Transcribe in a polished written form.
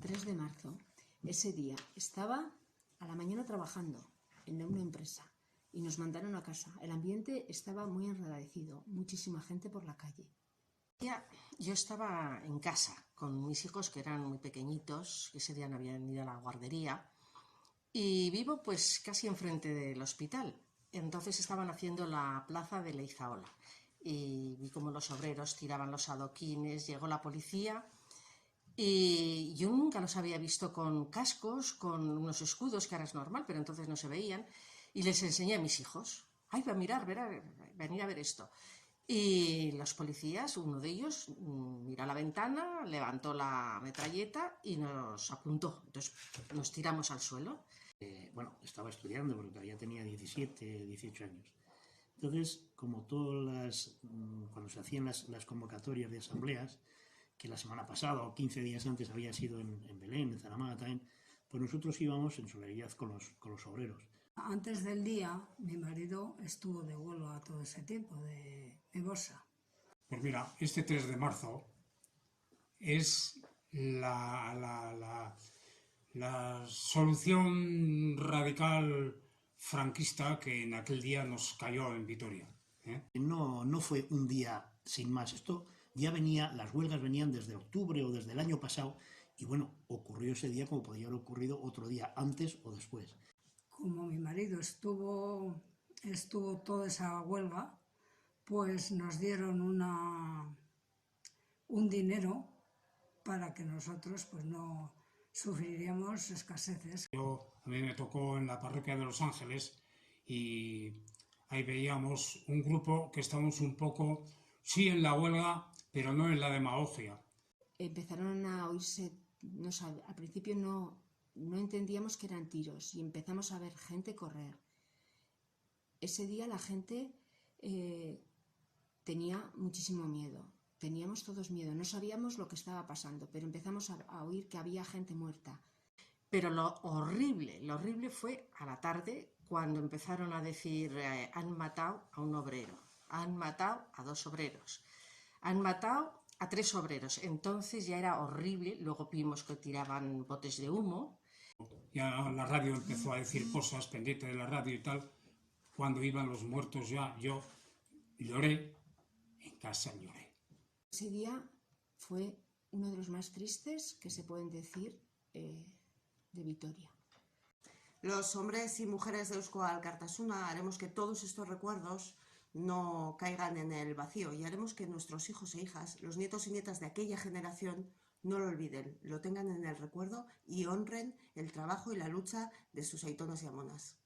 3 de marzo, ese día, estaba a la mañana trabajando en una empresa y nos mandaron a casa. El ambiente estaba muy enrarecido, muchísima gente por la calle. Yo estaba en casa con mis hijos, que eran muy pequeñitos, que ese día no habían ido a la guardería, y vivo pues casi enfrente del hospital. Entonces estaban haciendo la plaza de Leizaola y vi como los obreros tiraban los adoquines, llegó la policía y yo nunca los había visto con cascos, con unos escudos, que ahora es normal, pero entonces no se veían, y les enseñé a mis hijos. ¡Ay, va a mirar, venir a ver esto! Y los policías, uno de ellos, miró a la ventana, levantó la metralleta y nos apuntó. Entonces nos tiramos al suelo. Bueno, estaba estudiando porque todavía tenía 17, 18 años. Entonces, como cuando se hacían las convocatorias de asambleas, que la semana pasada o 15 días antes había sido en Belén, en Zaramaga también, pues nosotros íbamos en solidaridad con los obreros. Antes del día, mi marido estuvo de huelga todo ese tiempo, de bolsa. Pues mira, este 3 de marzo es la solución radical franquista que en aquel día nos cayó en Vitoria. No fue un día sin más. Esto ya venía, las huelgas venían desde octubre o desde el año pasado, y bueno, ocurrió ese día como podría haber ocurrido otro día antes o después. Como mi marido estuvo toda esa huelga, pues nos dieron un dinero para que nosotros pues no sufriríamos escaseces. A mí me tocó en la parroquia de Los Ángeles y ahí veíamos un grupo que estábamos un poco, sí en la huelga, pero no en la demagogia. Empezaron a oírse, al principio no entendíamos que eran tiros y empezamos a ver gente correr. Ese día la gente tenía muchísimo miedo, teníamos todos miedo, no sabíamos lo que estaba pasando, pero empezamos a oír que había gente muerta. Pero lo horrible fue a la tarde cuando empezaron a decir han matado a un obrero, han matado a 2 obreros, han matado a 3 obreros. Entonces ya era horrible. Luego vimos que tiraban botes de humo. Ya la radio empezó a decir cosas pendientes de la radio y tal. Cuando iban los muertos ya, yo lloré, en casa lloré. Ese día fue uno de los más tristes que se pueden decir de Vitoria. Los hombres y mujeres de Eusko Alkartasuna haremos que todos estos recuerdos no caigan en el vacío y haremos que nuestros hijos e hijas, los nietos y nietas de aquella generación, no lo olviden, lo tengan en el recuerdo y honren el trabajo y la lucha de sus aitonas y amonas.